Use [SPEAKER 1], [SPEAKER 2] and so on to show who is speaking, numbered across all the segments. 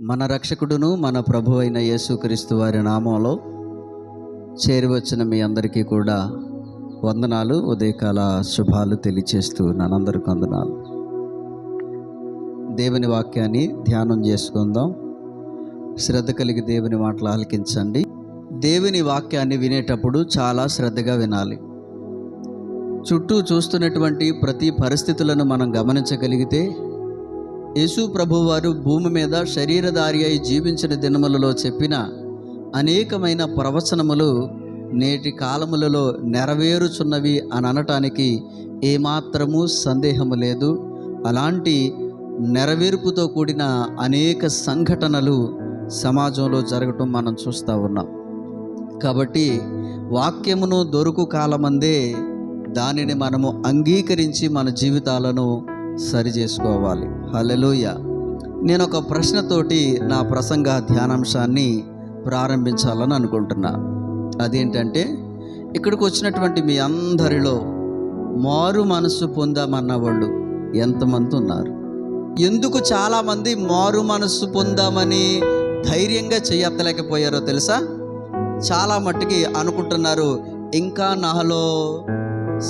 [SPEAKER 1] మన రక్షకుడును మన ప్రభు అయిన యేసుక్రీస్తు వారి నామంలో చేరివచ్చిన మీ అందరికీ కూడా వందనాలు, ఉదయకాల శుభాలు తెలియచేస్తూ అందరికీ వందనాలు. దేవుని వాక్యాన్ని ధ్యానం చేసుకుందాం. శ్రద్ధ కలిగి దేవుని మాటలు ఆలకించండి. దేవుని వాక్యాన్ని వినేటప్పుడు చాలా శ్రద్ధగా వినాలి. చుట్టూ చూస్తున్నటువంటి ప్రతి పరిస్థితులను మనం గమనించగలిగితే, యేసు ప్రభువారు భూమి మీద శరీరధారి అయి జీవించిన దినములలో చెప్పిన అనేకమైన ప్రవచనములు నేటి కాలములలో నెరవేరుచున్నవి అని అనటానికి ఏమాత్రము సందేహము లేదు. అలాంటి నెరవేర్పుతో కూడిన అనేక సంఘటనలు సమాజంలో జరగటం మనం చూస్తూ ఉన్నాం. కాబట్టి వాక్యమును దొరుకు కాలమందే దానిని మనము అంగీకరించి మన జీవితాలను సరి చేసుకోవాలి. హల్లెలూయా. నేను ఒక ప్రశ్నతోటి నా ప్రసంగ ధ్యానాంశాన్ని ప్రారంభించాలని అనుకుంటున్నా. అదేంటంటే, ఇక్కడికి వచ్చినటువంటి మీ అందరిలో మారు మనసు పొందామన్న వాళ్ళు ఎంతమంది ఉన్నారు? ఎందుకు చాలామంది మారు మనసు పొందామని ధైర్యంగా చేయలేకపోయారో తెలుసా? చాలా మట్టుకి అనుకుంటున్నారు, ఇంకా నాలో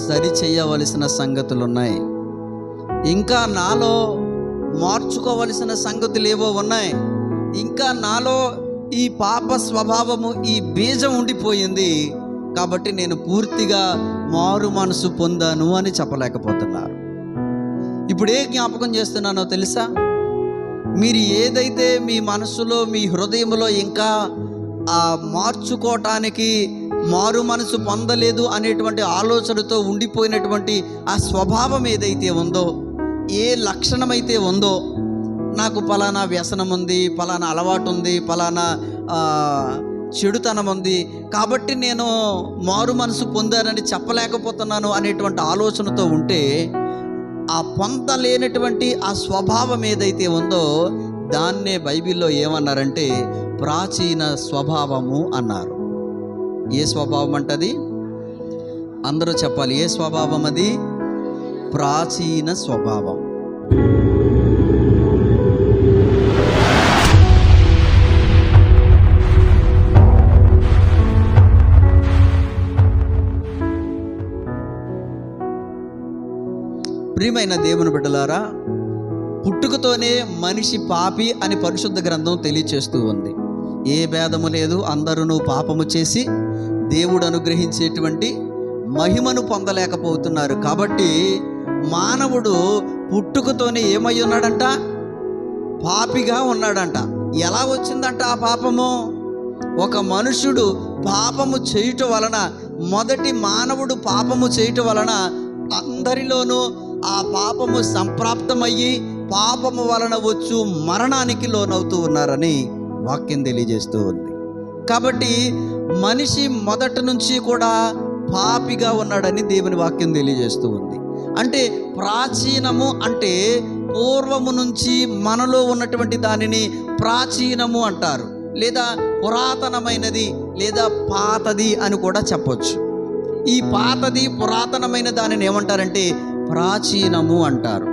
[SPEAKER 1] సరి చేయవలసిన సంగతులు ఉన్నాయి, ఇంకా నాలో మార్చుకోవలసిన సంగతులు ఏవో ఉన్నాయి, ఇంకా నాలో ఈ పాప స్వభావము, ఈ బీజం ఉండిపోయింది, కాబట్టి నేను పూర్తిగా మారు మనసు పొందాను అని చెప్పలేకపోతున్నారు. ఇప్పుడు ఏ జ్ఞాపకం చేస్తున్నానో తెలుసా? మీరు ఏదైతే మీ మనసులో, మీ హృదయంలో ఇంకా మార్చుకోవటానికి, మారు మనసు పొందలేదు అనేటువంటి ఆలోచనతో ఉండిపోయినటువంటి ఆ స్వభావం ఏదైతే ఉందో, ఏ లక్షణమైతే ఉందో, నాకు పలానా వ్యసనం ఉంది, పలానా అలవాటు ఉంది, పలానా చెడుతనం ఉంది, కాబట్టి నేను మారు మనసు పొందానని చెప్పలేకపోతున్నాను అనేటువంటి ఆలోచనతో ఉంటే, ఆ పొందలేనటువంటి ఆ స్వభావం ఏదైతే ఉందో దాన్నే బైబిల్లో ఏమన్నారంటే ప్రాచీన స్వభావము అన్నారు. ఏ స్వభావం అంటది? అందరూ చెప్పాలి. ఏ స్వభావం అది? ప్రాచీన స్వభావం. ప్రియమైన దేవుని బిడ్డలారా, పుట్టుకతోనే మనిషి పాపి అని పరిశుద్ధ గ్రంథం తెలియచేస్తూ ఉంది. ఏ భేదము లేదు, అందరూ పాపము చేసి దేవుడు అనుగ్రహించేటువంటి మహిమను పొందలేకపోతున్నారు. కాబట్టి మానవుడు పుట్టుకతోనే ఏమై ఉన్నాడంట? పాపిగా ఉన్నాడంట. ఎలా వచ్చిందంట ఆ పాపము? ఒక మనుషుడు పాపము చేయటం వలన, మొదటి మానవుడు పాపము చేయటం వలన అందరిలోనూ ఆ పాపము సంప్రాప్తమయ్యి పాపము వలన వచ్చు మరణానికి లోనవుతూ ఉన్నారని వాక్యం తెలియజేస్తూ ఉంది. కాబట్టి మనిషి మొదటి నుంచి కూడా పాపిగా ఉన్నాడని దేవుని వాక్యం తెలియజేస్తూ ఉంది. అంటే ప్రాచీనము అంటే పూర్వము నుంచి మనలో ఉన్నటువంటి దానిని ప్రాచీనము అంటారు, లేదా పురాతనమైనది, లేదా పాతది అని కూడా చెప్పొచ్చు. ఈ పాతది, పురాతనమైన దానిని ఏమంటారంటే ప్రాచీనము అంటారు.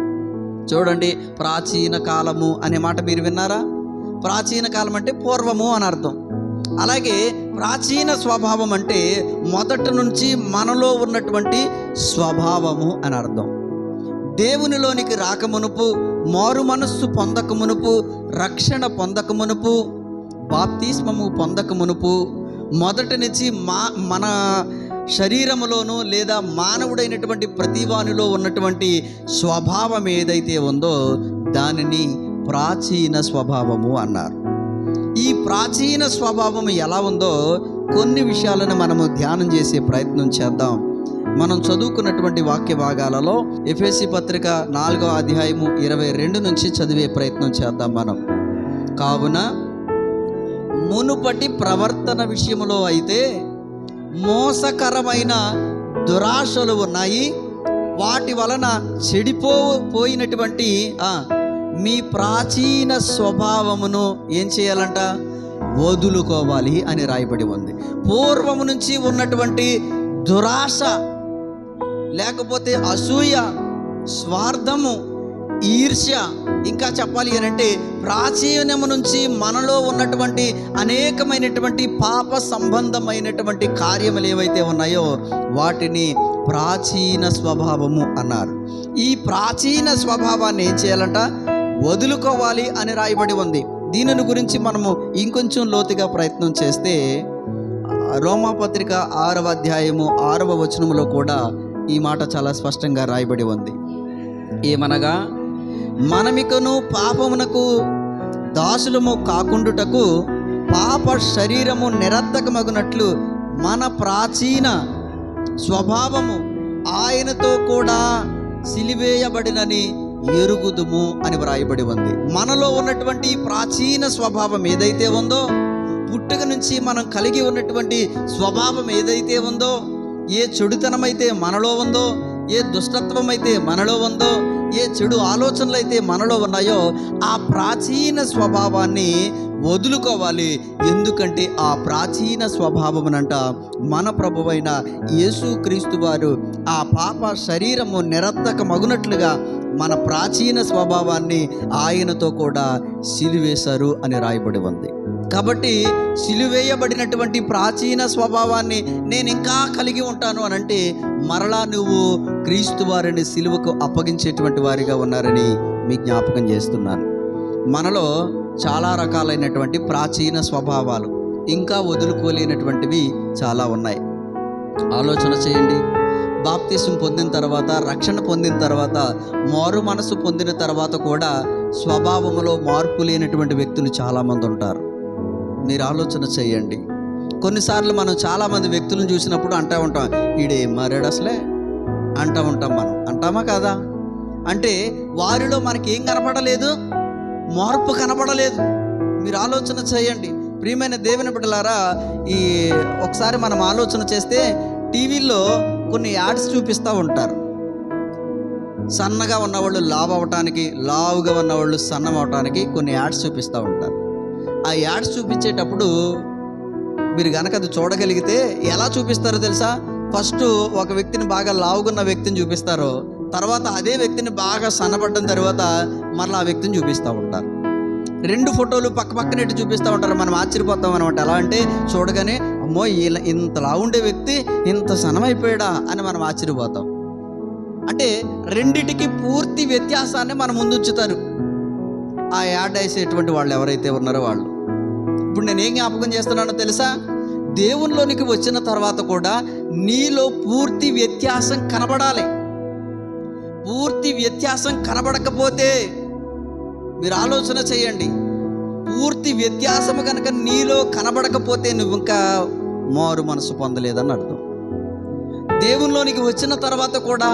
[SPEAKER 1] చూడండి, ప్రాచీన కాలము అనే మాట మీరు విన్నారా? ప్రాచీన కాలం అంటే పూర్వము అని అర్థం. అలాగే ప్రాచీన స్వభావం అంటే మొదటి నుంచి మనలో ఉన్నటువంటి స్వభావము అని అర్థం. దేవునిలోనికి రాకమునుపు, మారు మనస్సు పొందకమునుపు, రక్షణ పొందకమునుపు, బాప్తిస్మము పొందకమునుపు, మొదటి నుంచి మన శరీరములోనూ లేదా మానవుడైనటువంటి ప్రతివానిలో ఉన్నటువంటి స్వభావం ఏదైతే ఉందో దానిని ప్రాచీన స్వభావము అన్నారు. ఈ ప్రాచీన స్వభావం ఎలా ఉందో కొన్ని విషయాలను మనము ధ్యానం చేసే ప్రయత్నం చేద్దాం. మనం చదువుకున్నటువంటి వాక్య భాగాలలో ఎఫెసీ పత్రిక 4వ అధ్యాయము 22 నుంచి చదివే ప్రయత్నం చేద్దాం మనం. కావున మునుపటి ప్రవర్తన విషయంలో అయితే మోసకరమైన దురాశలు ఉన్నాయి, వాటి వలన చెడిపోయినటువంటి మీ ప్రాచీన స్వభావమును ఏం చేయాలంట? వదులుకోవాలి అని రాయబడి ఉంది. పూర్వము నుంచి ఉన్నటువంటి దురాశ, లేకపోతే అసూయ, స్వార్థము, ఈర్ష్య, ఇంకా చెప్పాలి అని అంటే ప్రాచీనము నుంచి మనలో ఉన్నటువంటి అనేకమైనటువంటి పాప సంబంధమైనటువంటి కార్యములు ఏవైతే ఉన్నాయో వాటిని ప్రాచీన స్వభావము అన్నారు. ఈ ప్రాచీన స్వభావాన్ని ఏం చేయాలంట? వదులుకోవాలి అని రాయబడి ఉంది. దీనిని గురించి మనము ఇంకొంచెం లోతుగా ప్రయత్నం చేస్తే రోమాపత్రిక 6వ అధ్యాయము 6వ వచనములో కూడా ఈ మాట చాలా స్పష్టంగా రాయబడి ఉంది. ఏమనగా, మనమికను పాపమునకు దాసులము కాకుండుటకు పాప శరీరము నిరర్ధకమగునట్లు మన ప్రాచీన స్వభావము ఆయనతో కూడా సిలివేయబడినని ఎరుగుదుము అని వ్రాయబడి ఉంది. మనలో ఉన్నటువంటి ప్రాచీన స్వభావం ఏదైతే ఉందో, పుట్టుక నుంచి మనం కలిగి ఉన్నటువంటి స్వభావం ఏదైతే ఉందో, ఏ చెడుతనం అయితే మనలో ఉందో, ఏ దుష్టత్వం అయితే మనలో ఉందో, ఏ చెడు ఆలోచనలు అయితే మనలో ఉన్నాయో ఆ ప్రాచీన స్వభావాన్ని వదులుకోవాలి. ఎందుకంటే ఆ ప్రాచీన స్వభావమునంట మన ప్రభువైన యేసుక్రీస్తు వారు ఆ పాప శరీరము నిరర్ధకమగునట్లుగా మన ప్రాచీన స్వభావాన్ని ఆయనతో కూడా సిలువేశారు అని రాయబడి ఉంది. కాబట్టి సిలువేయబడినటువంటి ప్రాచీన స్వభావాన్ని నేను ఇంకా కలిగి ఉంటాను అని అంటే మరలా నువ్వు క్రీస్తు వారిని సిలువకు అప్పగించేటువంటి వారిగా ఉన్నారని మీ జ్ఞాపకం చేస్తున్నాను. మనలో చాలా రకాలైనటువంటి ప్రాచీన స్వభావాలు ఇంకా వదులుకోలేనటువంటివి చాలా ఉన్నాయి. ఆలోచన చేయండి. బాప్తిసం పొందిన తర్వాత, రక్షణ పొందిన తర్వాత, మారు మనసు పొందిన తర్వాత కూడా స్వభావంలో మార్పు లేనటువంటి వ్యక్తులు చాలామంది ఉంటారు. మీరు ఆలోచన చేయండి. కొన్నిసార్లు మనం చాలామంది వ్యక్తులను చూసినప్పుడు అంటూ ఉంటాం, ఈడేం మారాడు అసలే అంటూ ఉంటాం. మనం అంటామా కాదా? అంటే వారిలో మనకి ఏం కనపడలేదు? మార్పు కనపడలేదు. మీరు ఆలోచన చేయండి. ప్రియమైన దేవుని బిడ్డలారా, ఈ ఒకసారి మనం ఆలోచన చేస్తే టీవీల్లో కొన్ని యాడ్స్ చూపిస్తూ ఉంటారు. సన్నగా ఉన్నవాళ్ళు లావు అవ్వటానికి, లావుగా ఉన్నవాళ్ళు సన్నం అవటానికి కొన్ని యాడ్స్ చూపిస్తూ ఉంటారు. ఆ యాడ్స్ చూపించేటప్పుడు మీరు కనుక అది చూడగలిగితే ఎలా చూపిస్తారో తెలుసా? ఫస్ట్ ఒక వ్యక్తిని బాగా లావుగున్న వ్యక్తిని చూపిస్తారు, తర్వాత అదే వ్యక్తిని బాగా సన్నపడ్డం తర్వాత మరలా ఆ వ్యక్తిని చూపిస్తూ ఉంటారు. 2 ఫోటోలు పక్క పక్కనట్టు చూపిస్తూ ఉంటారు. మనం ఆశ్చర్యపోతాం అనమాట. ఎలా అంటే చూడగానే అమ్మో ఇంత లావుండే వ్యక్తి ఇంత సన్నమైపోయాడా అని మనం ఆశ్చర్యపోతాం. అంటే రెండిటికి పూర్తి వ్యత్యాసాన్ని మన ముందుంచుతారు ఆ యాడ్ వేసేటువంటి వాళ్ళు ఎవరైతే ఉన్నారో వాళ్ళు. ఇప్పుడు నేను ఏం జ్ఞాపకం చేస్తున్నానో తెలుసా? దేవునిలోనికి వచ్చిన తర్వాత కూడా నీలో పూర్తి వ్యత్యాసం కనబడాలి. పూర్తి వ్యత్యాసం కనబడకపోతే మీరు ఆలోచన చేయండి. పూర్తి వ్యత్యాసము కనుక నీలో కనబడకపోతే నువ్వు ఇంకా మారు మనసు పొందలేదని అర్థం. దేవునిలోనికి వచ్చిన తర్వాత కూడా,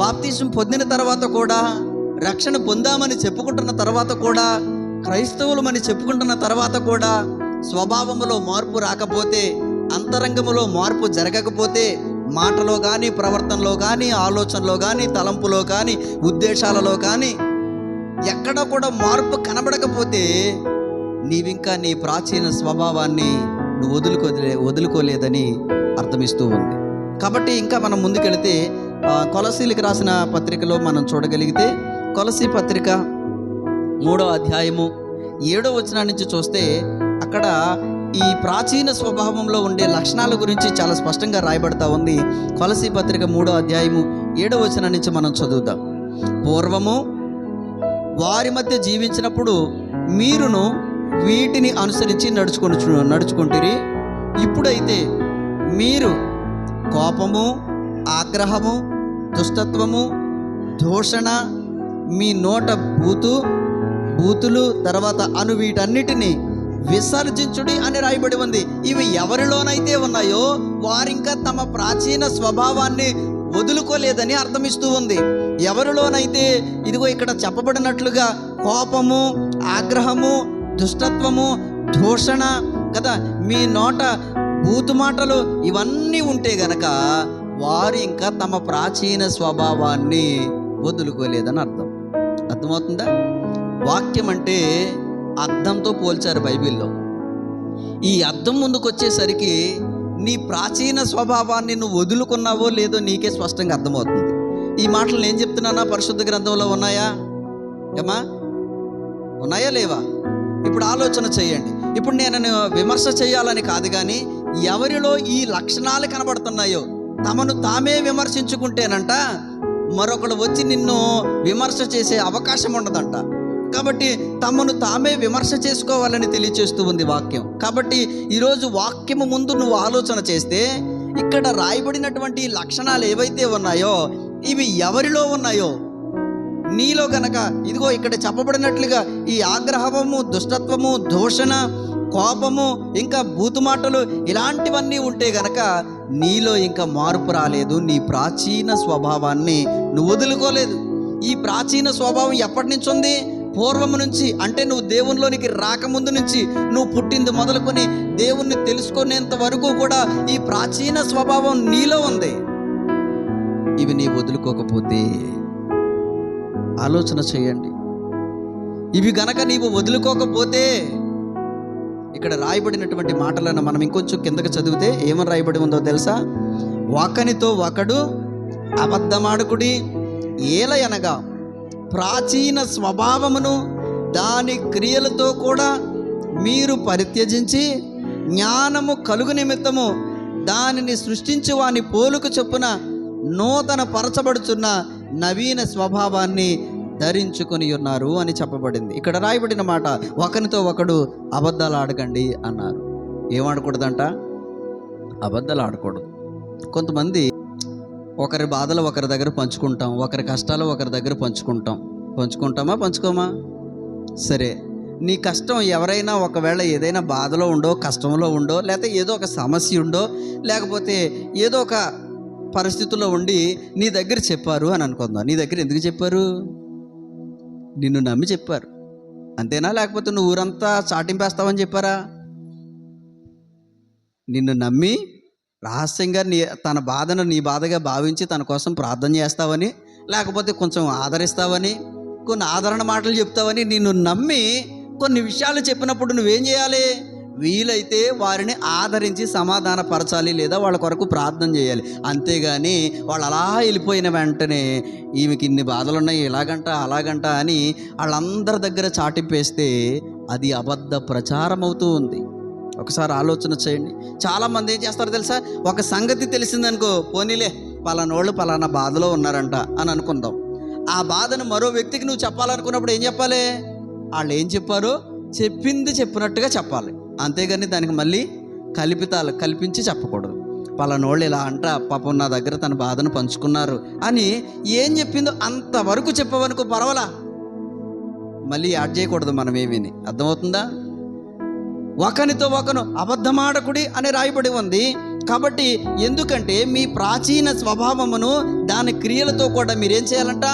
[SPEAKER 1] బాప్తిసం పొందిన తర్వాత కూడా, రక్షణ పొందామని చెప్పుకుంటున్న తర్వాత కూడా, క్రైస్తవులమని చెప్పుకుంటున్న తర్వాత కూడా స్వభావములో మార్పు రాకపోతే, అంతరంగములో మార్పు జరగకపోతే, మాటలో కానీ, ప్రవర్తనలో కానీ, ఆలోచనలో కానీ, తలంపులో కానీ, ఉద్దేశాలలో కానీ ఎక్కడ కూడా మార్పు కనబడకపోతే నీవింకా నీ ప్రాచీన స్వభావాన్ని నువ్వు వదులుకోలేదని అర్థమిస్తూ ఉంది. కాబట్టి ఇంకా మనం ముందుకెళితే కొలసీలకు రాసిన పత్రికలో మనం చూడగలిగితే, కొలసీ పత్రిక 3వ అధ్యాయము 7వ వచనం నుంచి చూస్తే అక్కడ ఈ ప్రాచీన స్వభావంలో ఉండే లక్షణాల గురించి చాలా స్పష్టంగా రాయబడతా ఉంది. కొలసీ పత్రిక 3వ అధ్యాయము 7వ వచనం నుంచి మనం చదువుదాం. పూర్వము వారి మధ్య జీవించినప్పుడు మీరును వీటిని అనుసరించి నడుచుకుంటురి. ఇప్పుడైతే మీరు కోపము, ఆగ్రహము, దుష్టత్వము, దూషణ, మీ నోట బూతులు తర్వాత అను వీటన్నిటినీ విసర్జించుడి అని రాయబడి ఉంది. ఇవి ఎవరిలోనైతే ఉన్నాయో వారింకా తమ ప్రాచీన స్వభావాన్ని వదులుకోలేదని అర్థమిస్తూ ఉంది. ఎవరిలోనైతే ఇదిగో ఇక్కడ చెప్పబడినట్లుగా కోపము, ఆగ్రహము, దుష్టత్వము, దూషణ కదా, మీ నోట బూతు మాటలు ఇవన్నీ ఉంటే గనక వారు ఇంకా తమ ప్రాచీన స్వభావాన్ని వదులుకోలేదని అర్థం. అర్థమవుతుందా? వాక్యం అంటే అద్దంతో పోల్చారు బైబిల్లో. ఈ అద్దం ముందుకు వచ్చేసరికి నీ ప్రాచీన స్వభావాన్ని నువ్వు వదులుకున్నావో లేదో నీకే స్పష్టంగా అర్థమవుతుంది. ఈ మాటలు నేను చెప్తున్నానా? పరిశుద్ధ గ్రంథంలో ఉన్నాయా? ఏమా ఉన్నాయా లేవా? ఇప్పుడు ఆలోచన చేయండి. ఇప్పుడు నేను విమర్శ చేయాలని కాదు, కానీ ఎవరిలో ఈ లక్షణాలు కనబడుతున్నాయో తమను తామే విమర్శించుకుంటేనంట మరొకడు వచ్చి నిన్ను విమర్శ చేసే అవకాశం ఉండదంట. కాబట్టి తమను తామే విమర్శ చేసుకోవాలని తెలియచేస్తూ ఉంది వాక్యం. కాబట్టి ఈరోజు వాక్యము ముందు నువ్వు ఆలోచన చేస్తే ఇక్కడ రాయబడినటువంటి లక్షణాలు ఏవైతే ఉన్నాయో ఇవి ఎవరిలో ఉన్నాయో నీలో గనక ఇదిగో ఇక్కడ చెప్పబడినట్లుగా ఈ ఆగ్రహము, దుష్టత్వము, దూషణ, కోపము, ఇంకా బూతుమాటలు ఇలాంటివన్నీ ఉంటే గనక నీలో ఇంకా మార్పు రాలేదు. నీ ప్రాచీన స్వభావాన్ని నువ్వు వదులుకోలేదు. ఈ ప్రాచీన స్వభావం ఎప్పటి నుంచి ఉంది? పూర్వము నుంచి, అంటే నువ్వు దేవునిలోనికి రాకముందు నుంచి, నువ్వు పుట్టింది మొదలుకొని దేవుణ్ణి తెలుసుకునేంత వరకు కూడా ఈ ప్రాచీన స్వభావం నీలో ఉంది. ఇవి నీ వదులుకోకపోతే ఆలోచన చేయండి. ఇవి గనక నీవు వదులుకోకపోతే ఇక్కడ రాయబడినటువంటి మాటలను మనం ఇంకొంచెం కిందకి చదివితే ఏమని రాయబడి ఉందో తెలుసా? ఒకనితో ఒకడు అబద్ధమాడుకుడి, ఏలయనగా ప్రాచీన స్వభావమును దాని క్రియలతో కూడా మీరు పరిత్యజించి జ్ఞానము కలుగు నిమిత్తము దానిని సృష్టించి వాని పోలుకు చొప్పున నూతన పరచబడుచున్న నవీన స్వభావాన్ని ధరించుకొని ఉన్నారు అని చెప్పబడింది. ఇక్కడ రాయబడిన మాట, ఒకరితో ఒకడు అబద్ధాలు ఆడకండి అన్నారు. ఏమాడకూడదంట? అబద్ధాలు ఆడకూడదు. కొంతమంది ఒకరి బాధలు ఒకరి దగ్గర పంచుకుంటాం, ఒకరి కష్టాలు ఒకరి దగ్గర పంచుకుంటామా? పంచుకోమా? సరే, నీ కష్టం ఎవరైనా ఒకవేళ ఏదైనా బాధలో ఉండో, కష్టంలో ఉండో, లేకపోతే ఏదో ఒక సమస్య ఉండో, లేకపోతే ఏదో ఒక పరిస్థితుల్లో ఉండి నీ దగ్గర చెప్పారు అని అనుకుందాం. నీ దగ్గర ఎందుకు చెప్పారు? నిన్ను నమ్మి చెప్పారు, అంతేనా? లేకపోతే నువ్వు ఊరంతా చాటింపేస్తావని చెప్పారా? నిన్ను నమ్మి రహస్యంగా తన బాధను నీ బాధగా భావించి తన కోసం ప్రార్థన చేస్తావని, లేకపోతే కొంచెం ఆదరిస్తావని, కొన్ని ఆదరణ మాటలు చెప్తావని నిన్ను నమ్మి కొన్ని విషయాలు చెప్పినప్పుడు నువ్వేం చేయాలి? వీలైతే వారిని ఆదరించి సమాధానపరచాలి, లేదా వాళ్ళ కొరకు ప్రార్థన చేయాలి. అంతేగాని వాళ్ళు అలా వెళ్ళిపోయిన వెంటనే ఈమెకి ఇన్ని బాధలు ఉన్నాయి, ఇలాగంట అలాగంట అని వాళ్ళందరి దగ్గర చాటింపేస్తే అది అబద్ధ ప్రచారం అవుతూ ఉంది. ఒకసారి ఆలోచన చేయండి. చాలామంది ఏం చేస్తారో తెలుసా? ఒక సంగతి తెలిసిందనుకో, పోనీలే పలానోళ్ళు పలానా బాధలో ఉన్నారంట అని అనుకుందాం. ఆ బాధను మరో వ్యక్తికి నువ్వు చెప్పాలనుకున్నప్పుడు ఏం చెప్పాలి? వాళ్ళు ఏం చెప్పారో చెప్పింది చెప్పినట్టుగా చెప్పాలి, అంతేగాని దానికి మళ్ళీ కల్పించి చెప్పకూడదు. పలానోళ్ళు ఇలా అంట, పాపం నా దగ్గర తన బాధను పంచుకున్నారు అని ఏం చెప్పిందో అంతవరకు చెప్పవనుకో, పర్వాలా, మళ్ళీ యాడ్ చేయకూడదు మనం ఏమీని. అర్థమవుతుందా? ఒకనితో ఒకను అబద్ధమాడకుడి అని రాయబడి ఉంది. కాబట్టి ఎందుకంటే మీ ప్రాచీన స్వభావమును దాని క్రియలతో కూడా మీరేం చేయాలంట?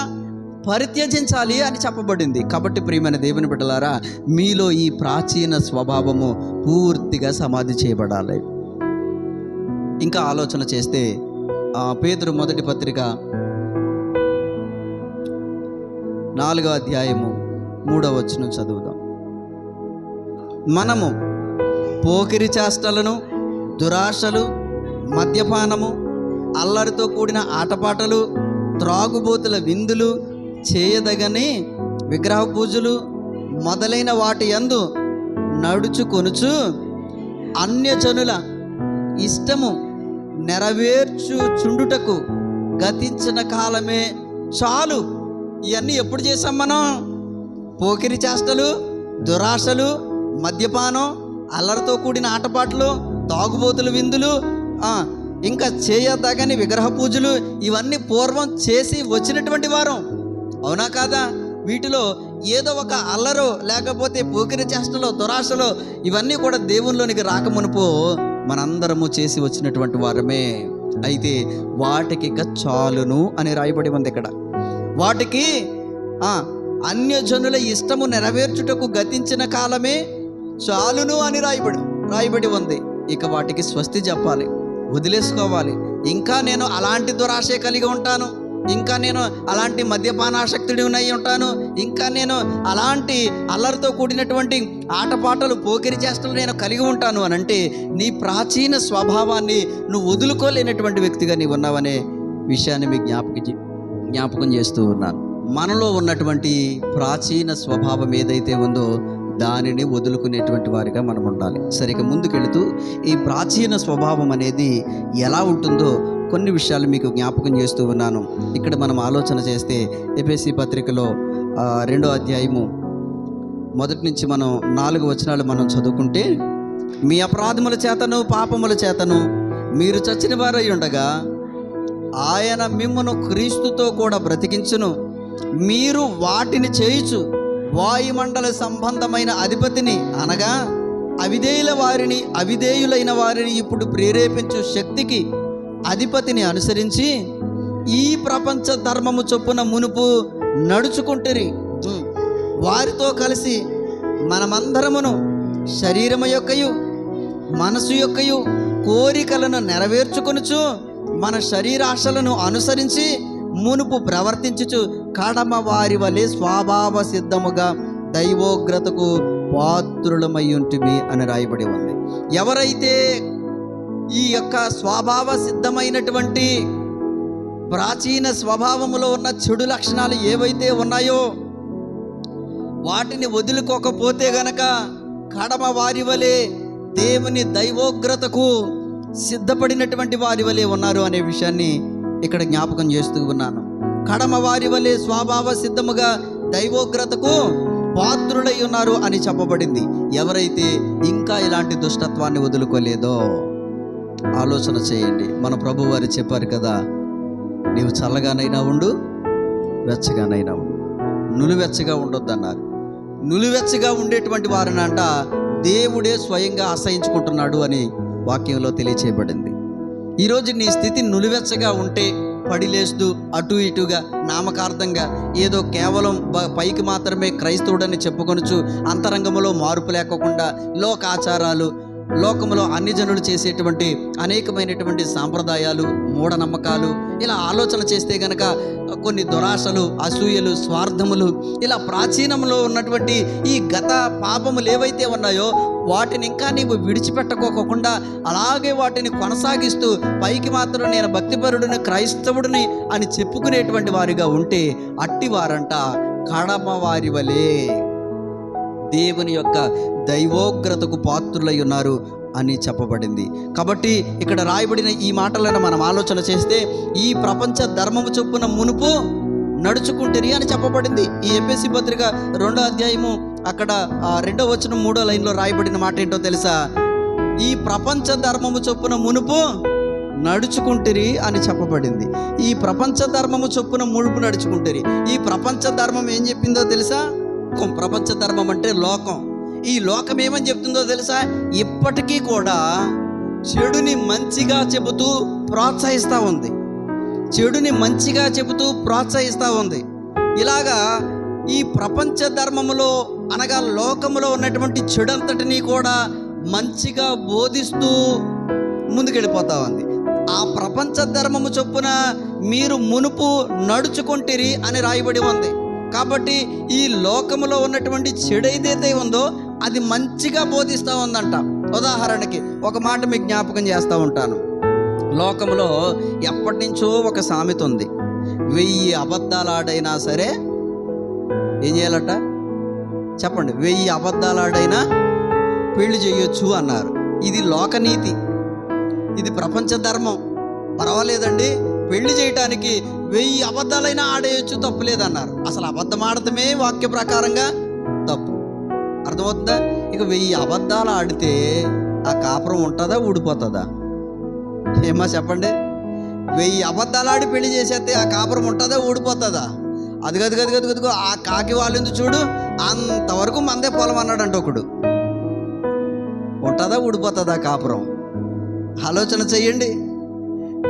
[SPEAKER 1] పరిత్యజించాలి అని చెప్పబడింది. కాబట్టి ప్రియమైన దేవుని బిడ్డలారా, మీలో ఈ ప్రాచీన స్వభావము పూర్తిగా సమాధి చేయబడాలి. ఇంకా ఆలోచన చేస్తే పేతురు మొదటి పత్రిక 4వ అధ్యాయము 3వ వచనం చదువుదాం. మనము పోకిరి చేష్టలను, దురాశలు, మద్యపానము, అల్లరితో కూడిన ఆటపాటలు, త్రాగుబోతుల విందులు, చేయదగని విగ్రహ పూజలు మొదలైన వాటి యందు నడుచుకొనుచు అన్యజనుల ఇష్టము నెరవేర్చుచుండుటకు గతించిన కాలమే చాలు. ఇవన్నీ ఎప్పుడు చేసాం మనం? పోకిరి చేష్టలు, దురాశలు, మద్యపానం, అల్లరితో కూడిన ఆటపాటలు, తాగుబోతుల విందులు, ఇంకా చేయదగని విగ్రహ పూజలు, ఇవన్నీ పూర్వం చేసి వచ్చినటువంటి వారం. అవునా కాదా? వీటిలో ఏదో ఒక అల్లరో లేకపోతే పోకిరి చేష్టలో, దురాశలో ఇవన్నీ కూడా దేవునిలోనికి రాకమునుపు మనందరము చేసి వచ్చినటువంటి వారమే. అయితే వాటికి చాలును అని రాయబడి ఉంది ఇక్కడ. వాటికి అన్యజనుల ఇష్టము నెరవేర్చుటకు గతించిన కాలమే చాలును అని రాయబడి ఉంది. ఇక వాటికి స్వస్తి చెప్పాలి, వదిలేసుకోవాలి. ఇంకా నేను అలాంటి దురాశ కలిగి ఉంటాను, ఇంకా నేను అలాంటి మద్యపానాసక్తుడి అయి ఉంటాను, ఇంకా నేను అలాంటి అల్లరితో కూడినటువంటి ఆటపాటలు, పోకిరి చేష్టలు నేను కలిగి ఉంటాను అని అంటే నీ ప్రాచీన స్వభావాన్ని నువ్వు వదులుకోలేనటువంటి వ్యక్తిగా నీవు ఉన్నావనే విషయాన్ని మీకు జ్ఞాపకం చేస్తూ ఉన్నాను. మనలో ఉన్నటువంటి ప్రాచీన స్వభావం ఏదైతే ఉందో దానిని వదులుకునేటువంటి వారిగా మనం ఉండాలి. సరిగ్గా ముందుకెళుతూ ఈ ప్రాచీన స్వభావం అనేది ఎలా ఉంటుందో కొన్ని విషయాలు మీకు జ్ఞాపకం చేస్తూ ఉన్నాను. ఇక్కడ మనం ఆలోచన చేస్తే ఎఫెసీ పత్రికలో 2వ అధ్యాయము 1 నుంచి మనం 4 వచనాలు మనం చదువుకుంటే, మీ అపరాధముల చేతను పాపముల చేతను మీరు చచ్చిన వారై ఉండగా ఆయన మిమ్మును క్రీస్తుతో కూడా బ్రతికించును. మీరు వాటిని చేయుచు వాయుమండల సంబంధమైన అధిపతిని అనగా అవిధేయులైన వారిని ఇప్పుడు ప్రేరేపించు శక్తికి అధిపతిని అనుసరించి ఈ ప్రపంచ ధర్మము చొప్పున మునుపు నడుచుకుంటురి. వారితో కలిసి మనమందరమును శరీరము యొక్కయు మనసు యొక్కయు కోరికలను నెరవేర్చుకొనుచు మన శరీరాశలను అనుసరించి మునుపు ప్రవర్తించుచు కడమ వారి వలె స్వభావ సిద్ధముగా దైవోగ్రతకు పాత్రులమై ఉంటిమి అని రాయబడి ఉంది. ఎవరైతే ఈ యొక్క స్వభావ సిద్ధమైనటువంటి ప్రాచీన స్వభావములో ఉన్న చెడు లక్షణాలు ఏవైతే ఉన్నాయో వాటిని వదులుకోకపోతే గనక కడమ వారి వలె దేవుని దైవోగ్రతకు సిద్ధపడినటువంటి వారి వలె ఉన్నారు అనే విషయాన్ని ఇక్కడ జ్ఞాపకం చేస్తూ ఉన్నాను. కడమ వారి వలె స్వభావ సిద్ధముగా దైవోగ్రతకు పాత్రులై ఉన్నారు అని చెప్పబడింది. ఎవరైతే ఇంకా ఇలాంటి దుష్టత్వాన్ని వదులుకోలేదో ఆలోచన చేయండి. మన ప్రభు వారు చెప్పారు కదా, నీవు చల్లగానైనా ఉండు, వెచ్చగానైనా ఉండు, నులివెచ్చగా ఉండొద్దన్నారు. నులివెచ్చగా ఉండేటువంటి వారినంట దేవుడే స్వయంగా అసహించుకుంటున్నాడు అని వాక్యంలో తెలియచేయబడింది. ఈరోజు నీ స్థితి నులివెచ్చగా ఉంటే పడిలేస్తూ అటు ఇటుగా నామకార్థంగా ఏదో కేవలం పైకి మాత్రమే క్రైస్తవుడని చెప్పుకొనుచు అంతరంగంలో మార్పు లేకుండా లోకాచారాలు, లోకములో అన్ని జనులు చేసేటువంటి అనేకమైనటువంటి సాంప్రదాయాలు, మూఢనమ్మకాలు ఇలా ఆలోచన చేస్తే గనక కొన్ని దురాశలు, అసూయలు, స్వార్థములు ఇలా ప్రాచీనంలో ఉన్నటువంటి ఈ గత పాపములు ఏవైతే ఉన్నాయో వాటిని ఇంకా నీవు విడిచిపెట్టుకోకుండా అలాగే వాటిని కొనసాగిస్తూ పైకి మాత్రం నేను భక్తిపరుడిని, క్రైస్తవుడిని అని చెప్పుకునేటువంటి వారిగా ఉంటే అట్టి వారంట కడమ వారి వలె దేవుని యొక్క దైవోగ్రతకు పాత్రులై ఉన్నారు అని చెప్పబడింది. కాబట్టి ఇక్కడ రాయబడిన ఈ మాటలను మనం ఆలోచన చేస్తే ఈ ప్రపంచ ధర్మము చొప్పున మునుపు నడుచుకుంటురి అని చెప్పబడింది. ఈ ఎఫెసీ పత్రిక 2వ అధ్యాయము అక్కడ 2వ వచనం 3వ లైన్లో రాయబడిన మాట ఏంటో తెలుసా? ఈ ప్రపంచ ధర్మము చొప్పున మునుపు నడుచుకుంటురి అని చెప్పబడింది. ఈ ప్రపంచ ధర్మము చొప్పున మునుపు నడుచుకుంటురి. ఈ ప్రపంచ ధర్మం ఏం చెప్పిందో తెలుసా? ప్రపంచ ధర్మం అంటే లోకం. ఈ లోకం ఏమని చెప్తుందో తెలుసా? ఇప్పటికీ కూడా చెడుని మంచిగా చెబుతూ ప్రోత్సహిస్తూ ఉంది. చెడుని మంచిగా చెబుతూ ప్రోత్సహిస్తూ ఉంది. ఇలాగా ఈ ప్రపంచ ధర్మములో అనగా లోకములో ఉన్నటువంటి చెడంతటిని కూడా మంచిగా బోధిస్తూ ముందుకెళ్ళిపోతా ఉంది. ఆ ప్రపంచ ధర్మము చొప్పున మీరు మునుపు నడుచుకుంటురి అని రాయబడి ఉంది. కాబట్టి ఈ లోకములో ఉన్నటువంటి చెడైతే ఉందో అది మంచిగా బోధిస్తూ ఉందంట. ఉదాహరణకి ఒక మాట మీకు జ్ఞాపకం చేస్తూ ఉంటాను. లోకంలో ఎప్పటి నుంచో ఒక సామెత ఉంది. 1000 అబద్ధాలు ఆడైనా సరే ఏం చేయాలట చెప్పండి? 1000 అబద్ధాలు ఆడైనా పెళ్లి చేయొచ్చు అన్నారు. ఇది లోకనీతి, ఇది ప్రపంచ ధర్మం. పర్వాలేదండి, పెళ్లి చేయటానికి 1000 అబద్ధాలైనా ఆడేయచ్చు, తప్పులేదన్నారు. అసలు అబద్ధం ఆడటమే వాక్య ప్రకారంగా తప్పు. అర్థమవుతుందా? ఇక 1000 అబద్ధాలు ఆడితే ఆ కాపురం ఉంటుందా, ఊడిపోతుందా? ఏమా చెప్పండి? 1000 అబద్ధాలు ఆడి పెళ్లి చేసేస్తే ఆ కాపురం ఉంటుందా, ఊడిపోతుందా? అది గదిగదిగదిగదిగో ఆ కాకి వాళ్ళింది చూడు, అంతవరకు మందే పొలం అన్నాడంట ఒకడు. ఉంటుందా, ఊడిపోతుందా కాపురం? ఆలోచన చెయ్యండి.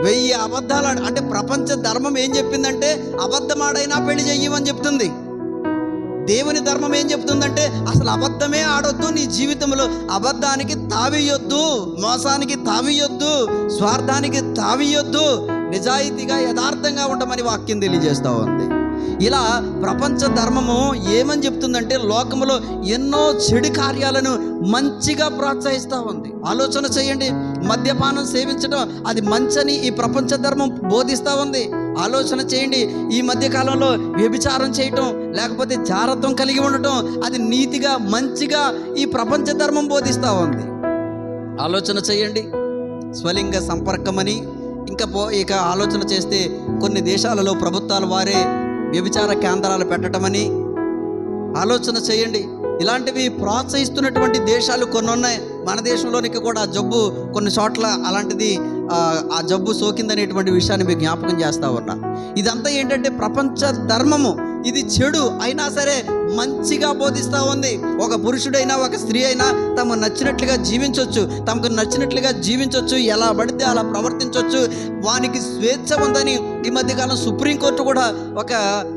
[SPEAKER 1] 1000 అబద్ధాలు అంటే ప్రపంచ ధర్మం ఏం చెప్పిందంటే అబద్ధమాడైనా పెళ్లి చెయ్యమని చెప్తుంది. దేవుని ధర్మం ఏం చెప్తుందంటే అసలు అబద్ధమే ఆడొద్దు, నీ జీవితంలో అబద్ధానికి తావియొద్దు, మోసానికి తావియొద్దు, స్వార్థానికి తావియొద్దు, నిజాయితీగా యథార్థంగా ఉండమని వాక్యం తెలియజేస్తూ ఉంది. ఇలా ప్రపంచ ధర్మము ఏమని చెప్తుందంటే లోకములో ఎన్నో చెడు కార్యాలను మంచిగా ప్రోత్సహిస్తూ ఉంది. ఆలోచన చేయండి. మద్యపానం సేవించడం అది మంచని ఈ ప్రపంచ ధర్మం బోధిస్తూ ఉంది. ఆలోచన చేయండి. ఈ మధ్య కాలంలో వ్యభిచారం చేయటం, లేకపోతే జారత్వం కలిగి ఉండటం, అది నీతిగా మంచిగా ఈ ప్రపంచ ధర్మం బోధిస్తూ ఉంది. ఆలోచన చేయండి. స్వలింగ సంపర్కమని ఇక ఆలోచన చేస్తే కొన్ని దేశాలలో ప్రభుత్వాలు వారే వ్యభిచార కేంద్రాలు పెట్టడమని ఆలోచన చేయండి. ఇలాంటివి ప్రోత్సహిస్తున్నటువంటి దేశాలు కొన్ని ఉన్నాయి. మన దేశంలోనికి కూడా ఆ జబ్బు కొన్ని చోట్ల అలాంటిది ఆ జబ్బు సోకిందనేటువంటి విషయాన్ని మీకు జ్ఞాపకం చేస్తూ ఉన్నా. ఇదంతా ఏంటంటే ప్రపంచ ధర్మము. ఇది చెడు అయినా సరే మంచిగా బోధిస్తూ ఉంది. ఒక పురుషుడైనా ఒక స్త్రీ అయినా తమకు నచ్చినట్లుగా జీవించవచ్చు, ఎలా పడితే అలా ప్రవర్తించవచ్చు, వానికి స్వేచ్ఛ ఉందని ఈ మధ్యకాలం సుప్రీంకోర్టు కూడా ఒక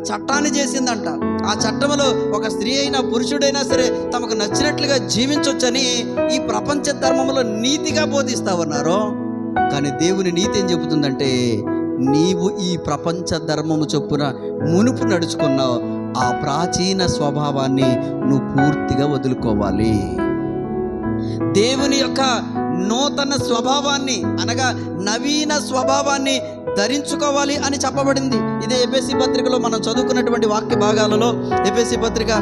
[SPEAKER 1] చట్టాన్ని చేసిందంట. ఆ చట్టంలో ఒక స్త్రీ అయినా పురుషుడైనా సరే తమకు నచ్చినట్లుగా జీవించవచ్చని ఈ ప్రపంచ ధర్మంలో నీతిగా బోధిస్తూ ఉన్నారు. కానీ దేవుని నీతి ఏం చెబుతుందంటే, నీవు ఈ ప్రపంచ ధర్మము చొప్పున మునుపు నడుచుకున్నావు, ఆ ప్రాచీన స్వభావాన్ని నువ్వు పూర్తిగా వదులుకోవాలి. దేవుని యొక్క నూతన స్వభావాన్ని అనగా నవీన స్వభావాన్ని ధరించుకోవాలి అని చెప్పబడింది. ఇదే ఎఫెసీ పత్రికలో మనం చదువుకున్నటువంటి వాక్య భాగాలలో ఎఫెసీ పత్రిక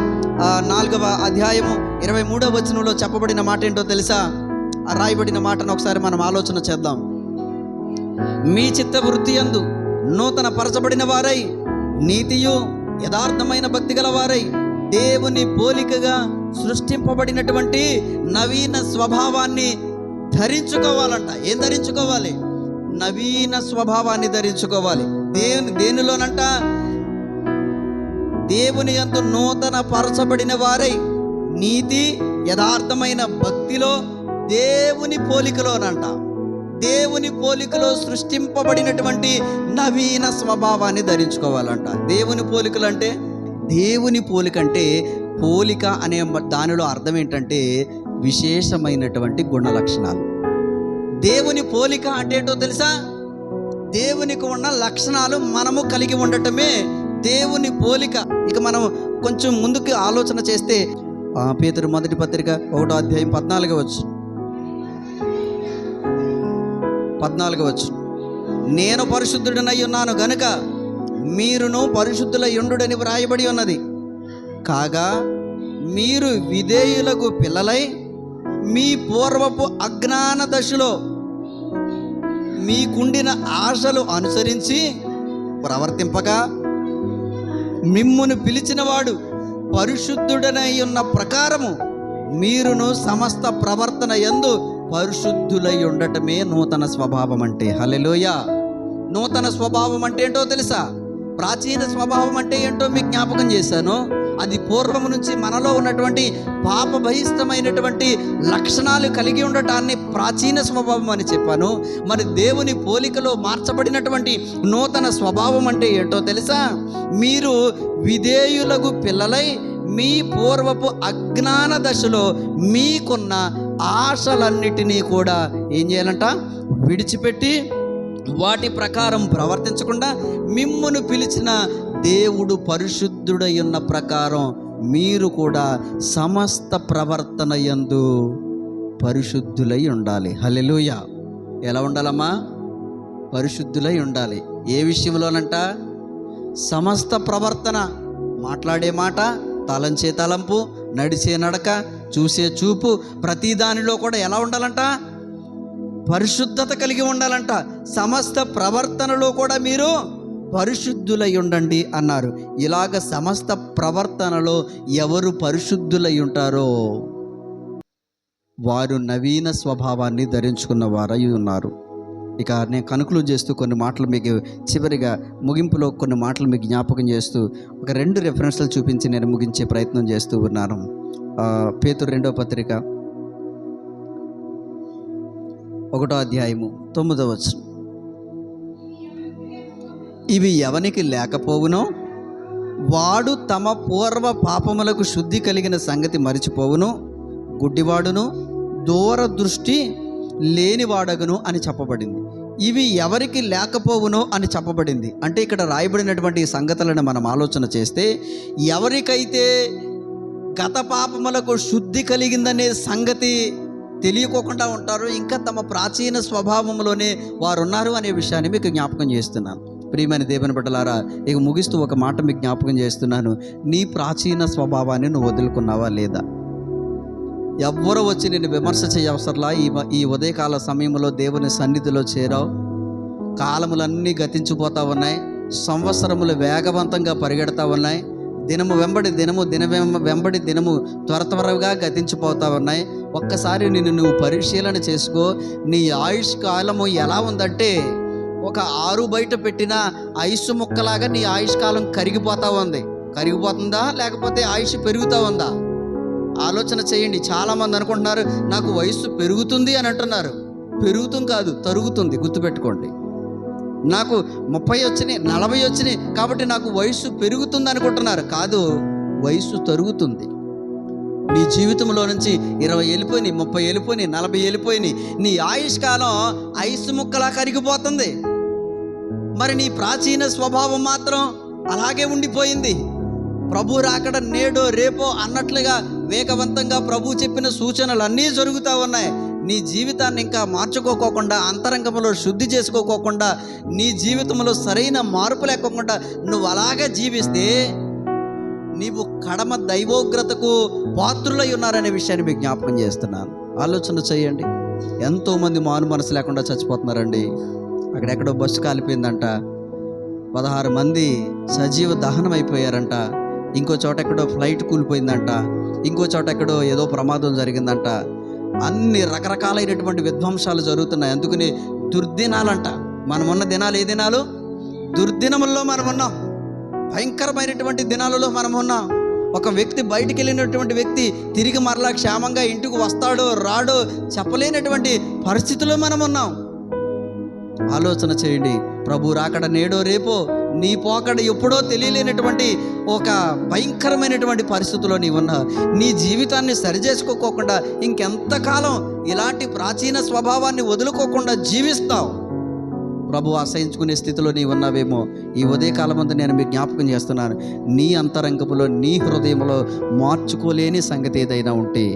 [SPEAKER 1] 4వ అధ్యాయము 23వ వచనంలో చెప్పబడిన మాట ఏంటో తెలుసా? రాయబడిన మాటను ఒకసారి మనం ఆలోచన చేద్దాం. మీ చిత్త వృత్తి యందు నూతన పరచబడిన వారై నీతియు యథార్థమైన భక్తి గల వారై దేవుని పోలికగా సృష్టింపబడినటువంటి నవీన స్వభావాన్ని ధరించుకోవాలంట. ఏం ధరించుకోవాలి? నవీన స్వభావాన్ని ధరించుకోవాలి. దేనిలోనంట? దేవుని యందు నూతన పరచబడిన వారై నీతి యథార్థమైన భక్తిలో దేవుని పోలికలోనంట. దేవుని పోలికలో సృష్టింపబడినటువంటి నవీన స్వభావాన్ని ధరించుకోవాలంట. దేవుని పోలికలు అంటే, దేవుని పోలికంటే పోలిక అనే దానిలో అర్థం ఏంటంటే విశేషమైనటువంటి గుణ లక్షణాలు. దేవుని పోలిక అంటే ఏంటో తెలుసా? దేవునికి ఉన్న లక్షణాలు మనము కలిగి ఉండటమే దేవుని పోలిక. ఇక మనం కొంచెం ముందుకు ఆలోచన చేస్తే పేతురు మొదటి పత్రిక 1వ అధ్యాయం 14వ వచనం, నేను పరిశుద్ధుడనై ఉన్నాను గనుక మీరును పరిశుద్ధులై ఉండుడని వ్రాయబడి ఉన్నది. కాగా మీరు విధేయులకు పిల్లలై మీ పూర్వపు అజ్ఞాన దశలో మీకుండిన ఆశలు అనుసరించి ప్రవర్తింపగా మిమ్మును పిలిచినవాడు పరిశుద్ధుడనై ఉన్న ప్రకారము మీరును సమస్త ప్రవర్తన యందు పరిశుద్ధులై ఉండటమే నూతన స్వభావం అంటే. హల్లెలూయా! నూతన స్వభావం అంటే ఏంటో తెలుసా? ప్రాచీన స్వభావం అంటే ఏంటో మీకు జ్ఞాపకం చేశాను. అది పూర్వం నుంచి మనలో ఉన్నటువంటి పాపభయిష్టమైనటువంటి లక్షణాలు కలిగి ఉండటాన్ని ప్రాచీన స్వభావం అని చెప్పాను. మరి దేవుని పోలికలో మార్చబడినటువంటి నూతన స్వభావం అంటే ఏంటో తెలుసా? మీరు విధేయులకు పిల్లలై మీ పూర్వపు అజ్ఞాన దశలో మీకున్న ఆశలన్నిటినీ కూడా ఏం చేయాలంట? విడిచిపెట్టి వాటి ప్రకారం ప్రవర్తించకుండా మిమ్మును పిలిచిన దేవుడు పరిశుద్ధుడై ఉన్న ప్రకారం మీరు కూడా సమస్త ప్రవర్తన యందు పరిశుద్ధులై ఉండాలి. హల్లెలూయా! ఎలా ఉండాలమ్మా? పరిశుద్ధులై ఉండాలి. ఏ విషయంలోనంట? సమస్త ప్రవర్తన. మాట్లాడే మాట, తలంచే తలంపు, నడిచే నడక, చూసే చూపు, ప్రతి దానిలో కూడా ఎలా ఉండాలంట? పరిశుద్ధత కలిగి ఉండాలంట. సమస్త ప్రవర్తనలో కూడా మీరు పరిశుద్ధులై ఉండండి అన్నారు. ఇలాగ సమస్త ప్రవర్తనలో ఎవరు పరిశుద్ధులై ఉంటారో వారు నవీన స్వభావాన్ని ధరించుకున్న వారై ఉన్నారు. ఇక నేను కన్క్లూడ్ చేస్తూ కొన్ని మాటలు మీకు చివరిగా ముగింపులో కొన్ని మాటలు మీకు జ్ఞాపకం చేస్తూ ఒక 2 రెఫరెన్స్లు చూపించి నేను ముగించే ప్రయత్నం చేస్తూ ఉన్నాను. పేతురు 2వ పత్రిక 1వ అధ్యాయము 9వ వచనం, ఇవి ఎవనికి లేకపోవునో వాడు తమ పూర్వ పాపములకు శుద్ధి కలిగిన సంగతి మరిచిపోవును, గుడ్డివాడును దూరదృష్టి లేనివాడగును అని చెప్పబడింది. ఇవి ఎవరికి లేకపోవునో అని చెప్పబడింది. అంటే ఇక్కడ రాయబడినటువంటి సంగతులను మనం ఆలోచన చేస్తే, ఎవరికైతే గత పాపములకు శుద్ధి కలిగిందనే సంగతి తెలియకోకుండా ఉంటారో, ఇంకా తమ ప్రాచీన స్వభావంలోనే వారు ఉన్నారు అనే విషయాన్ని మీకు జ్ఞాపకం చేస్తున్నాను. ప్రియమైన దేవుని బిడ్డలారా, ఇక ముగిస్తూ ఒక మాట మీకు జ్ఞాపకం చేస్తున్నాను. నీ ప్రాచీన స్వభావాన్ని నువ్వు వదులుకున్నావా లేదా? ఎవ్వరూ వచ్చి నిన్ను విమర్శ చేయవసరలా. ఈ ఉదయకాల సమయంలో దేవుని సన్నిధిలో చేరావు. కాలములన్నీ గతించిపోతూ ఉన్నాయి, సంవత్సరములు వేగవంతంగా పరిగెడతా ఉన్నాయి, దినము వెంబడి దినము వెంబడి దినము త్వరగా గతించిపోతూ ఉన్నాయి. ఒక్కసారి నువ్వు పరిశీలన చేసుకో. నీ ఆయుష్ కాలము ఎలా ఉందంటే ఒక ఆరు బయట పెట్టిన ఐసు ముక్కలాగా నీ ఆయుష్ కాలం కరిగిపోతుందా లేకపోతే ఆయుష్ పెరుగుతూ ఉందా? ఆలోచన చేయండి. చాలామంది అనుకుంటున్నారు నాకు వయస్సు పెరుగుతుంది అని అంటున్నారు. పెరుగుతుంది కాదు, తరుగుతుంది. గుర్తుపెట్టుకోండి. నాకు 30 వచ్చినాయి, 40 వచ్చినాయి కాబట్టి నాకు వయస్సు పెరుగుతుంది అనుకుంటున్నారు. కాదు, వయస్సు తరుగుతుంది. నీ జీవితంలో నుంచి 20 వెళ్ళిపోయినాయి, 30 వెళ్ళిపోయినాయి, 40 వెళ్ళిపోయినాయి. నీ ఆయుష్ కాలం ఐసు ముక్కలా కరిగిపోతుంది. మరి నీ ప్రాచీన స్వభావం మాత్రం అలాగే ఉండిపోయింది. ప్రభు రాకడ నేడో రేపో అన్నట్లుగా వేగవంతంగా ప్రభు చెప్పిన సూచనలు అన్నీ జరుగుతూ ఉన్నాయి. నీ జీవితాన్ని ఇంకా మార్చుకోకుండా, అంతరంగంలో శుద్ధి చేసుకోకుండా, నీ జీవితంలో సరైన మార్పు లేకోకుండా నువ్వు అలాగే జీవిస్తే నీవు కడమ దైవోగ్రతకు పాత్రులై ఉన్నారనే విషయాన్ని మీకు జ్ఞాపకం చేస్తున్నాను. ఆలోచన చేయండి. ఎంతోమంది మాను మనసు లేకుండా చచ్చిపోతున్నారండి. అక్కడెక్కడో బస్సు కాలిపోయిందంట, 16 మంది సజీవ దహనం అయిపోయారంట. ఇంకో చోట ఎక్కడో ఫ్లైట్ కూలిపోయిందంట, ఇంకో చోట ఎక్కడో ఏదో ప్రమాదం జరిగిందంట. అన్ని రకరకాలైనటువంటి విధ్వంసాలు జరుగుతున్నాయి. అందుకని దుర్దినాలంట. మనమున్న దినాలు ఏ దినాలు? దుర్దినముల్లో మనమున్నాం. భయంకరమైనటువంటి దినాలలో మనమున్నాం. ఒక వ్యక్తి బయటికి వెళ్ళినటువంటి వ్యక్తి తిరిగి మరలా క్షేమంగా ఇంటికి వస్తాడో రాడో చెప్పలేనటువంటి పరిస్థితుల్లో మనమున్నాం. ఆలోచన చేయండి. ప్రభు రాకడ నేడో రేపో, నీ పోకడ ఎప్పుడో తెలియలేనటువంటి ఒక భయంకరమైనటువంటి పరిస్థితుల్లో నీవు ఉన్నావు. నీ జీవితాన్ని సరిచేసుకోకుండా ఇంకెంతకాలం ఇలాంటి ప్రాచీన స్వభావాన్ని వదులుకోకుండా జీవిస్తావు? ప్రభు అసహించుకునే స్థితిలో నీవు ఉన్నావేమో. ఈ ఉదయకాలం అంతా నేను మీకు జ్ఞాపకం చేస్తున్నాను. నీ అంతరంగంలో, నీ హృదయంలో మార్చుకోలేని సంగతి ఏదైనా ఉంటే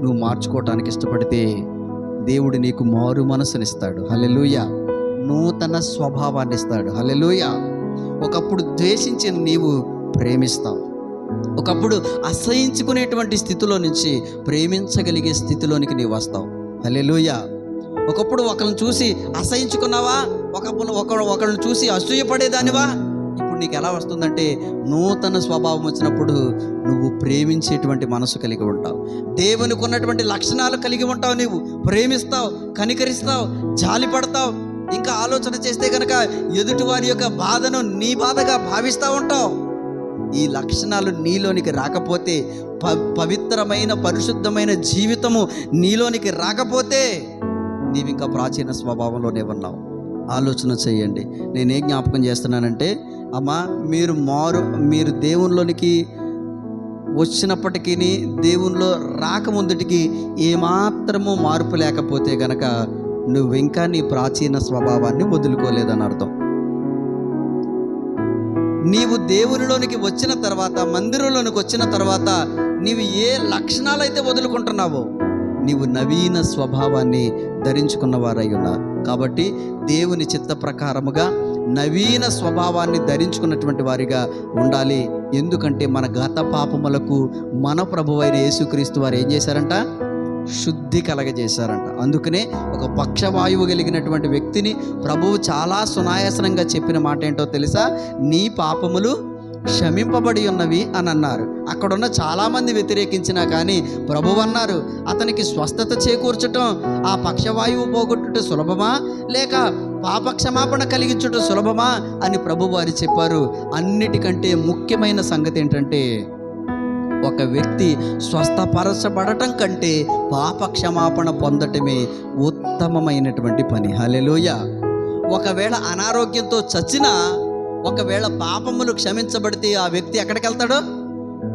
[SPEAKER 1] నువ్వు మార్చుకోవటానికి ఇష్టపడితే దేవుడు నీకు మారు మనసునిస్తాడు. హల్లెలూయా. నూతన స్వభావాన్ని ఇస్తాడు. హల్లెలూయా. ఒకప్పుడు ద్వేషించిన నీవు ప్రేమిస్తావు. ఒకప్పుడు అసహించుకునేటువంటి స్థితిలో నుంచి ప్రేమించగలిగే స్థితిలోనికి నీవు వస్తావు. హల్లెలూయా. ఒకప్పుడు ఒకరిని చూసి అసహించుకున్నావా, ఒకరిని చూసి అసూయపడేదానివా? ఇప్పుడు నీకు ఎలా వస్తుందంటే నూతన స్వభావం వచ్చినప్పుడు నువ్వు ప్రేమించేటువంటి మనసు కలిగి ఉంటావు. దేవునికి ఉన్నటువంటి లక్షణాలు కలిగి ఉంటావు. నీవు ప్రేమిస్తావు, కనికరిస్తావు, జాలి పడతావు. ఇంకా ఆలోచన చేస్తే కనుక ఎదుటి వారి యొక్క బాధను నీ బాధగా భావిస్తూ ఉంటావు. ఈ లక్షణాలు నీలోనికి రాకపోతే, పవిత్రమైన పరిశుద్ధమైన జీవితము నీలోనికి రాకపోతే నీవింకా ప్రాచీన స్వభావంలోనే ఉన్నావు. ఆలోచన చేయండి. నేనే జ్ఞాపకం చేస్తున్నానంటే, అమ్మా మీరు దేవునిలోనికి వచ్చినప్పటికీ దేవునిలో రాకముందుటికి ఏమాత్రము మార్పు లేకపోతే గనక నువ్వు ఇంకా నీ ప్రాచీన స్వభావాన్ని వదులుకోలేదని అర్థం. నీవు దేవునిలోనికి వచ్చిన తర్వాత, మందిరంలోనికి వచ్చిన తర్వాత నీవు ఏ లక్షణాలైతే వదులుకుంటున్నావో నీవు నవీన స్వభావాన్ని ధరించుకున్న వారై ఉన్నారు. కాబట్టి దేవుని చిత్త ప్రకారముగా నవీన స్వభావాన్ని ధరించుకున్నటువంటి వారిగా ఉండాలి. ఎందుకంటే మన గత పాపములకు మన ప్రభువైన యేసుక్రీస్తు వారు ఏం చేశారంట? శుద్ధి కలగజేశారంట. అందుకనే ఒక పక్షవాయువు కలిగినటువంటి వ్యక్తిని ప్రభువు చాలా సునాయాసనంగా చెప్పిన మాట ఏంటో తెలుసా? నీ పాపములు క్షమింపబడి ఉన్నవి అని అన్నారు. అక్కడున్న చాలామంది వ్యతిరేకించినా కానీ ప్రభువు అన్నారు, అతనికి స్వస్థత చేకూర్చటం, ఆ పక్షవాయువు పోగొట్టుట సులభమా లేక పాపక్షమాపణ కలిగించుట సులభమా అని ప్రభు వారు చెప్పారు. అన్నిటికంటే ముఖ్యమైన సంగతి ఏంటంటే, ఒక వ్యక్తి స్వస్థపరచబడటం కంటే పాపక్షమాపణ పొందటమే ఉత్తమమైనటువంటి పని. హల్లెలూయా. ఒకవేళ అనారోగ్యంతో చచ్చినా, ఒకవేళ పాపములు క్షమించబడితే ఆ వ్యక్తి ఎక్కడికి వెళ్తాడు?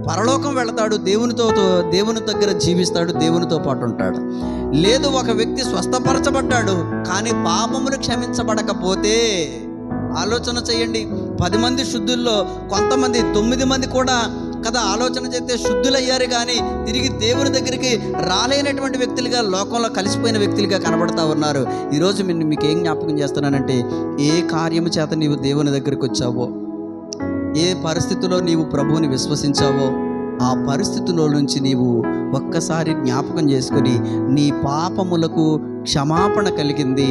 [SPEAKER 1] పరలోకం వెళతాడు. దేవుని దగ్గర జీవిస్తాడు, దేవునితో పాటు ఉంటాడు. లేదు, ఒక వ్యక్తి స్వస్థపరచబడ్డాడు కానీ పాపములు క్షమించబడకపోతే, ఆలోచన చేయండి. 10 మంది శుద్ధుల్లో కొంతమంది 9 మంది కూడా కదా, ఆలోచన చేస్తే శుద్ధులయ్యారు కానీ తిరిగి దేవుని దగ్గరికి రాలేనటువంటి వ్యక్తులుగా, లోకంలో కలిసిపోయిన వ్యక్తులుగా కనబడతా ఉన్నారు. ఈరోజు మీకు ఏం జ్ఞాపకం చేస్తున్నానంటే, ఏ కార్యము చేత నీవు దేవుని దగ్గరికి వచ్చావో, ఏ పరిస్థితిలో నీవు ప్రభువుని విశ్వసించావో, ఆ పరిస్థితుల్లో నుంచి నీవు ఒక్కసారి జ్ఞాపకం చేసుకొని నీ పాపములకు క్షమాపణ కలిగింది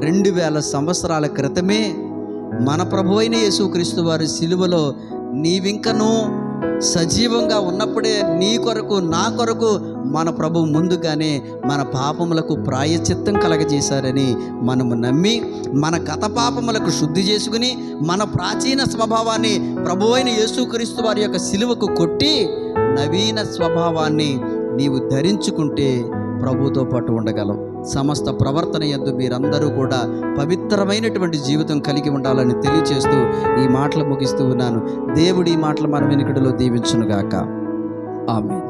[SPEAKER 1] 2000 సంవత్సరాల క్రితమే మన ప్రభువైన యేసుక్రీస్తు వారి సిలువలో నీవింకనూ సజీవంగా ఉన్నప్పుడే నీ కొరకు నా కొరకు మన ప్రభు ముందుగానే మన పాపములకు ప్రాయశ్చిత్తం కలగజేశారని మనము నమ్మి మన గత పాపములకు శుద్ధి చేసుకుని మన ప్రాచీన స్వభావాన్ని ప్రభువైన యేసుక్రీస్తు వారి యొక్క సిలువకు కొట్టి నవీన స్వభావాన్ని నీవు ధరించుకుంటే ప్రభుతో పాటు ఉండగలవు. సమస్త ప్రవర్తన యందు మీరందరూ కూడా పవిత్రమైనటువంటి జీవితం కలిగి ఉండాలని తెలియచేస్తూ ఈ మాటలు ముగిస్తూ ఉన్నాను. దేవుడి ఈ మాటలు మన వెనుకడిలో దీవించునుగాక. ఆమేన్.